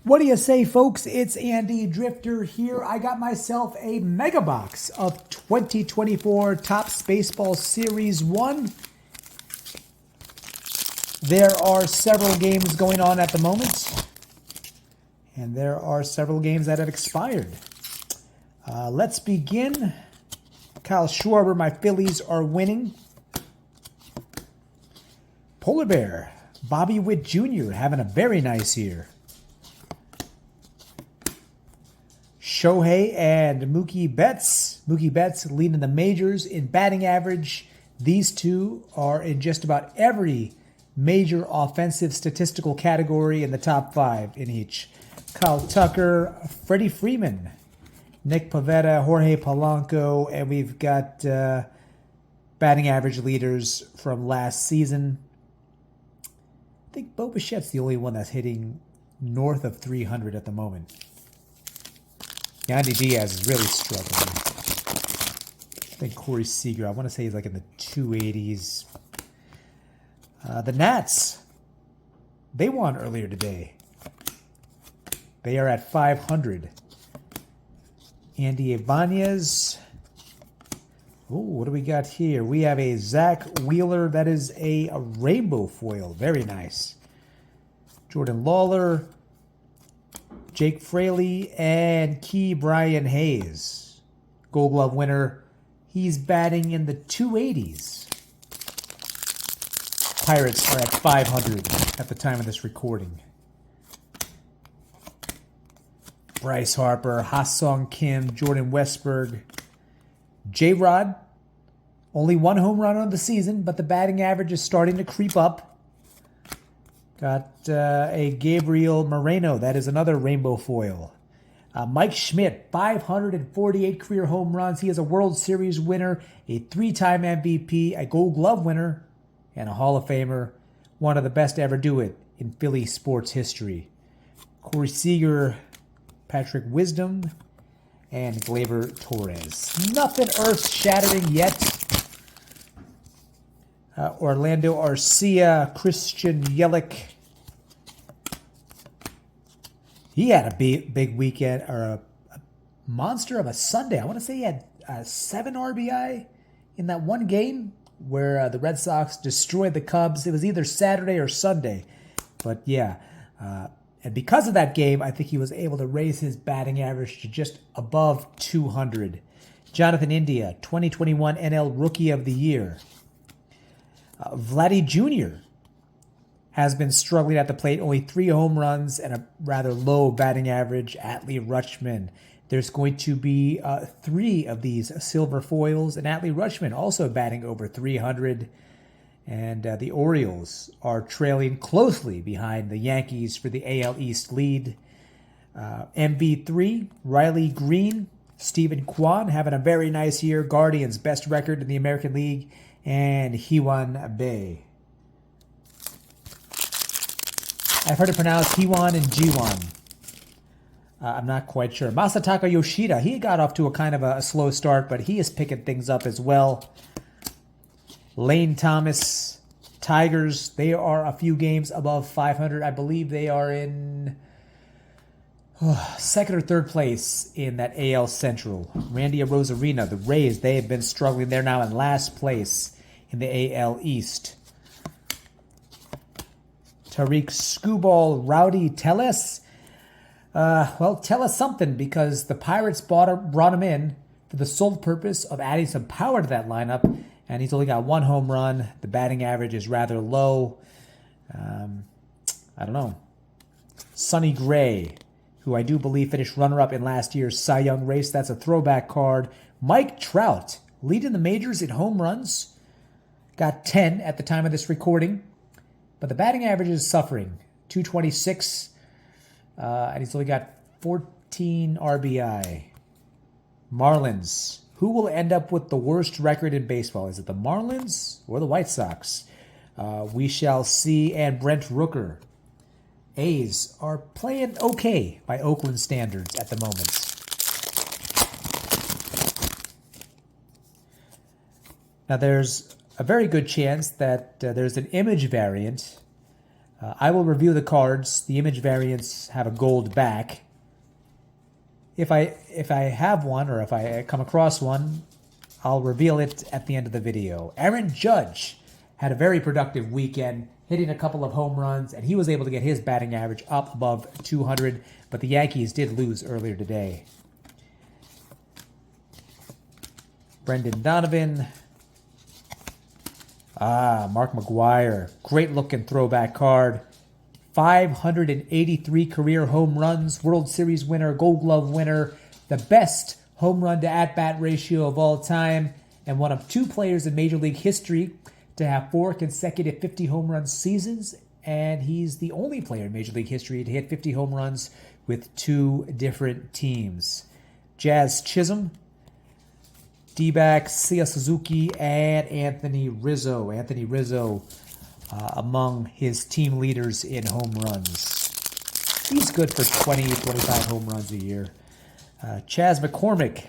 What do you say, folks? It's Andy Drifter here. I got myself a mega box of 2024 Topps Baseball Series 1. There are several games going on at the moment, and there are several games that have expired. Let's begin. Kyle Schwarber, my Phillies are winning. Polar Bear, Bobby Witt Jr. having a very nice year. Shohei and Mookie Betts. Mookie Betts leading the majors in batting average. These two are in just about every major offensive statistical category in the top 5 in each. Kyle Tucker, Freddie Freeman, Nick Pivetta, Jorge Polanco, and we've got batting average leaders from last season. I think Bo Bichette's the only one that's hitting north of 300 at the moment. Yandy Diaz is really struggling. I think Corey Seager, I want to say he's like in the 280s. The Nats, they won earlier today. They are at 500. Andy Ibanez. Oh, what do we got here? We have a Zach Wheeler. That is a rainbow foil. Very nice. Jordan Lawler, Jake Fraley, and Key Brian Hayes. Gold Glove winner. He's batting in the 280s. Pirates are at 500 at the time of this recording. Bryce Harper, Ha-Sung Kim, Jordan Westberg, J-Rod. Only one home run on the season, but the batting average is starting to creep up. Got a Gabriel Moreno. That is another rainbow foil. Mike Schmidt, 548 career home runs. He is a World Series winner, a 3-time MVP, a Gold Glove winner, and a Hall of Famer. One of the best to ever do it in Philly sports history. Corey Seager, Patrick Wisdom, and Gleyber Torres. Nothing earth-shattering yet. Orlando Arcia, Christian Yelich. He had a big weekend, or a monster of a Sunday. I want to say he had 7 RBI in that one game where the Red Sox destroyed the Cubs. It was either Saturday or Sunday. But yeah, and because of that game, I think he was able to raise his batting average to just above 200. Jonathan India, 2021 NL Rookie of the Year. Vladdy Jr. has been struggling at the plate. Only 3 home runs and a rather low batting average. Adley Rutschman. There's going to be 3 of these silver foils. And Adley Rutschman also batting over 300. And the Orioles are trailing closely behind the Yankees for the AL East lead. MB3, Riley Green, Stephen Kwan having a very nice year. Guardians, best record in the American League. And Hewan Bay. I've heard it pronounced Hewan and Jiwan. I'm not quite sure. Masataka Yoshida, he got off to a kind of a slow start, but he is picking things up as well. Lane Thomas, Tigers, they are a few games above 500. I believe they are in second or third place in that AL Central. Randy Arozarena, the Rays, they have been struggling. They're now in last place in the AL East. Tariq Skubal, Rowdy Tellez. Well, tell us something, because the Pirates brought him in for the sole purpose of adding some power to that lineup, and he's only got 1 home run. The batting average is rather low. I don't know. Sonny Gray, who I do believe finished runner-up in last year's Cy Young race. That's a throwback card. Mike Trout, leading the majors in home runs. Got 10 at the time of this recording. But the batting average is suffering. 226. And he's only got 14 RBI. Marlins. Who will end up with the worst record in baseball? Is it the Marlins or the White Sox? We shall see. And Brent Rooker. A's are playing okay by Oakland standards at the moment. Now there's a very good chance that there's an image variant I will review the cards. The image variants have a gold back. If I have one, or if I come across one, I'll reveal it at the end of the video. Aaron Judge had a very productive weekend, hitting a couple of home runs, and he was able to get his batting average up above 200, but the Yankees did lose earlier today. Brendan Donovan. Mark McGwire. Great looking throwback card. 583 career home runs, World Series winner, Gold Glove winner, the best home run to at-bat ratio of all time, and one of 2 players in Major League history to have 4 consecutive 50 home run seasons, and he's the only player in Major League history to hit 50 home runs with 2 different teams. Jazz Chisholm, D-back, Seiya Suzuki, and Anthony Rizzo. Anthony Rizzo among his team leaders in home runs. He's good for 20, 25 home runs a year. Chas McCormick,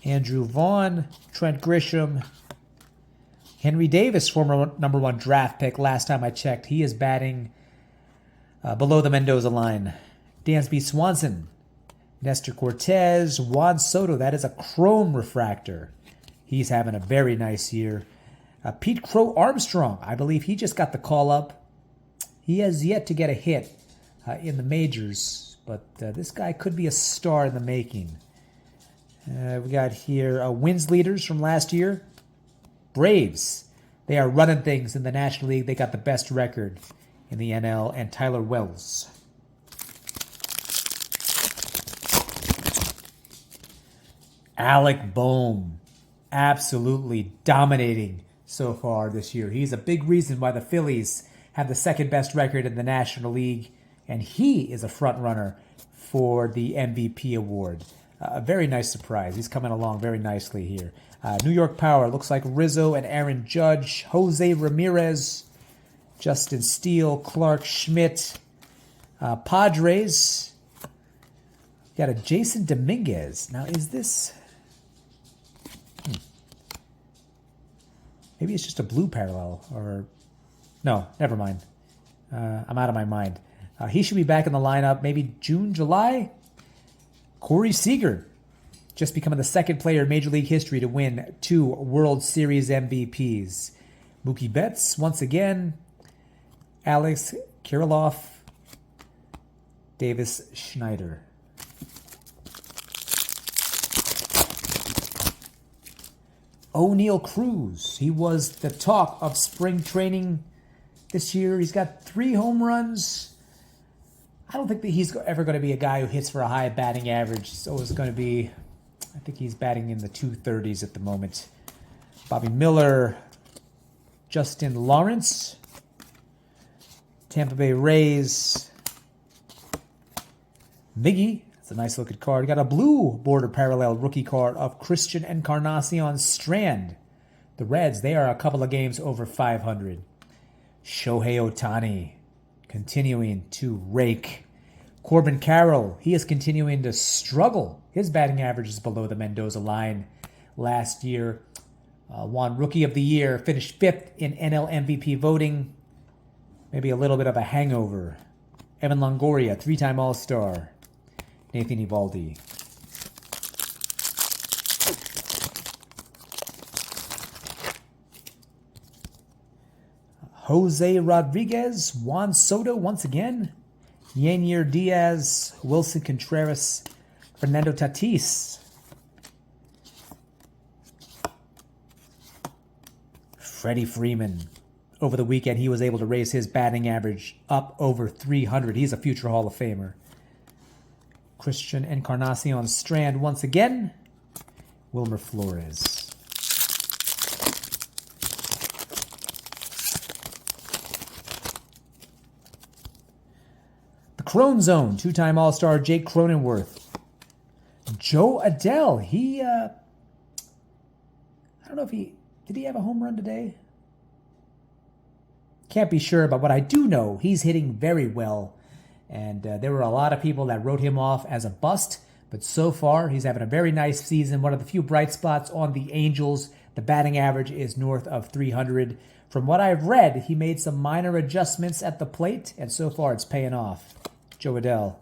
Andrew Vaughn, Trent Grisham, Henry Davis, former #1 draft pick last time I checked. He is batting below the Mendoza line. Dansby Swanson, Nestor Cortez, Juan Soto. That is a chrome refractor. He's having a very nice year. Pete Crow Armstrong, I believe he just got the call up. He has yet to get a hit in the majors, but this guy could be a star in the making. We got here wins leaders from last year. Braves, they are running things in the National League. They got the best record in the NL, and Tyler Wells. Alec Bohm, absolutely dominating so far this year. He's a big reason why the Phillies have the second best record in the National League, and he is a front runner for the MVP award. A very nice surprise. He's coming along very nicely here. New York Power, looks like Rizzo and Aaron Judge, Jose Ramirez, Justin Steele, Clark Schmidt. Padres, got a Jasson Dominguez. Now, is this... Maybe it's just a blue parallel, or... No, never mind. I'm out of my mind. He should be back in the lineup maybe June, July. Corey Seager, just becoming the second player in Major League history to win 2 World Series MVPs. Mookie Betts, once again. Alex Kirilloff. Davis Schneider. O'Neal Cruz. He was the talk of spring training this year. He's got 3 home runs. I don't think that he's ever going to be a guy who hits for a high batting average. So it's going to be, I think he's batting in the 230s at the moment. Bobby Miller, Justin Lawrence, Tampa Bay Rays, Miggy. It's a nice looking card. Got a blue border parallel rookie card of Christian Encarnacion Strand. The Reds, they are a couple of games over 500. Shohei Ohtani continuing to rake. Corbin Carroll, he is continuing to struggle. His batting average is below the Mendoza line last year. Won Rookie of the Year, finished 5th in NL MVP voting. Maybe a little bit of a hangover. Evan Longoria, 3-time All-Star. Nathan Eovaldi. Jose Rodriguez, Juan Soto once again. Yanier Diaz, Wilson Contreras, Fernando Tatis. Freddie Freeman. Over the weekend, he was able to raise his batting average up over 300. He's a future Hall of Famer. Christian Encarnacion Strand once again. Wilmer Flores. The Crone Zone, 2-time All-Star Jake Cronenworth. Joe Adele, I don't know if did he have a home run today? Can't be sure, but what I do know, he's hitting very well. And there were a lot of people that wrote him off as a bust. But so far, he's having a very nice season. One of the few bright spots on the Angels. The batting average is north of 300. From what I've read, he made some minor adjustments at the plate, and so far it's paying off. Joe Adell.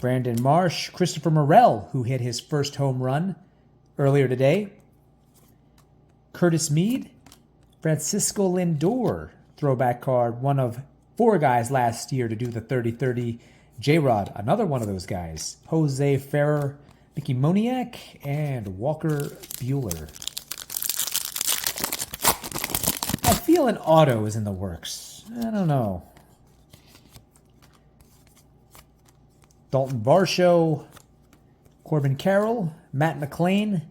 Brandon Marsh, Christopher Morel, who hit his first home run earlier today. Curtis Mead, Francisco Lindor, throwback card, one of 4 guys last year to do the 30-30. J-Rod, another one of those guys. Jose Ferrer, Mickey Moniak, and Walker Buehler. I feel an auto is in the works. I don't know. Dalton Varsho, Corbin Carroll, Matt McLean,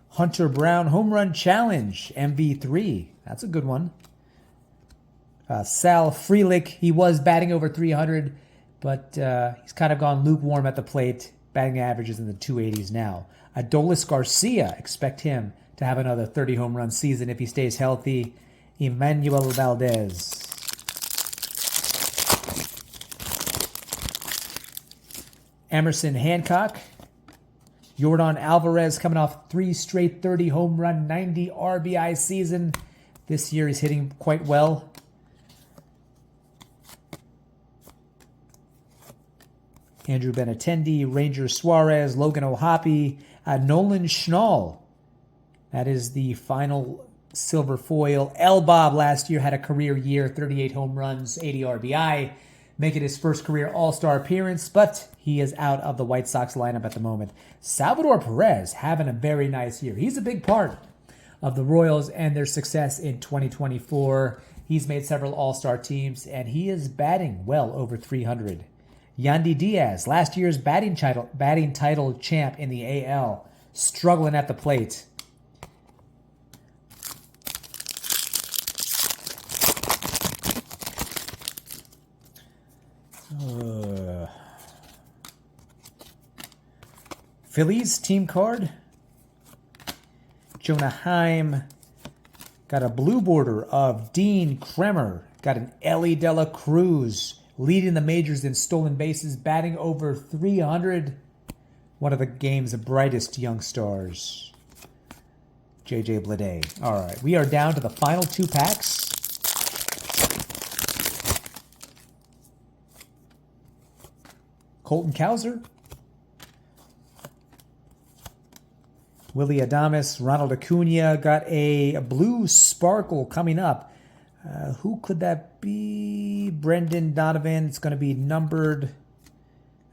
Hunter Brown Home Run Challenge, MV3. That's a good one. Sal Frelick, he was batting over 300, but he's kind of gone lukewarm at the plate. Batting average is in the 280s now. Adolis Garcia, expect him to have another 30 home run season if he stays healthy. Emmanuel Valdez. Emerson Hancock. Yordan Alvarez coming off 3 straight 30 home run, 90 RBI season. This year he's hitting quite well. Andrew Benintendi, Ranger Suarez, Logan O'Hoppe, Nolan Schnall. That is the final silver foil. L. Bob last year had a career year, 38 home runs, 80 RBI, making his first career All-Star appearance, but he is out of the White Sox lineup at the moment. Salvador Perez having a very nice year. He's a big part of the Royals and their success in 2024. He's made several All-Star teams, and he is batting well over 300. Yandy Diaz, last year's batting title champ in the AL, struggling at the plate. Phillies team card. Jonah Heim. Got a blue border of Dean Kremer. Got an Ellie De La Cruz leading the majors in stolen bases, batting over 300. One of the game's brightest young stars. J.J. Bleday. All right, we are down to the final 2 packs. Colton Cowser. Willie Adames, Ronald Acuna, got a blue sparkle coming up. Who could that be? Brendan Donovan. It's going to be numbered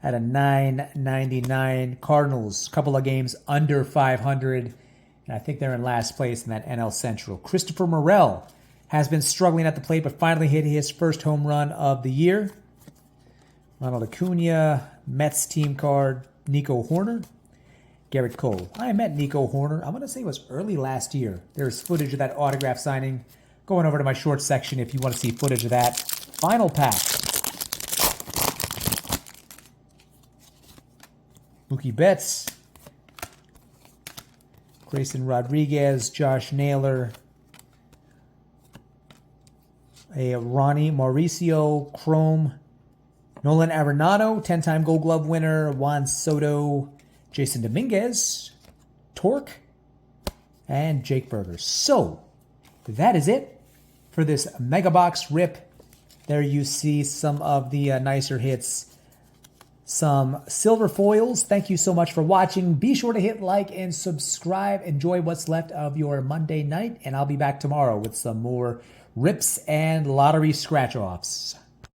at a 999. Cardinals, couple of games under 500. And I think they're in last place in that NL Central. Christopher Morel has been struggling at the plate, but finally hit his first home run of the year. Ronald Acuna, Mets team card, Nico Horner. Garrett Cole. I met Nico Horner. I'm going to say it was early last year. There's footage of that autograph signing. Going over to my short section if you want to see footage of that. Final pack. Mookie Betts. Grayson Rodriguez. Josh Naylor. A Ronnie Mauricio Chrome. Nolan Arenado. 10-time Gold Glove winner. Juan Soto. Jasson Dominguez, Torque, and Jake Berger. So, that is it for this Mega Box rip. There you see some of the nicer hits. Some silver foils. Thank you so much for watching. Be sure to hit like and subscribe. Enjoy what's left of your Monday night, and I'll be back tomorrow with some more rips and lottery scratch-offs.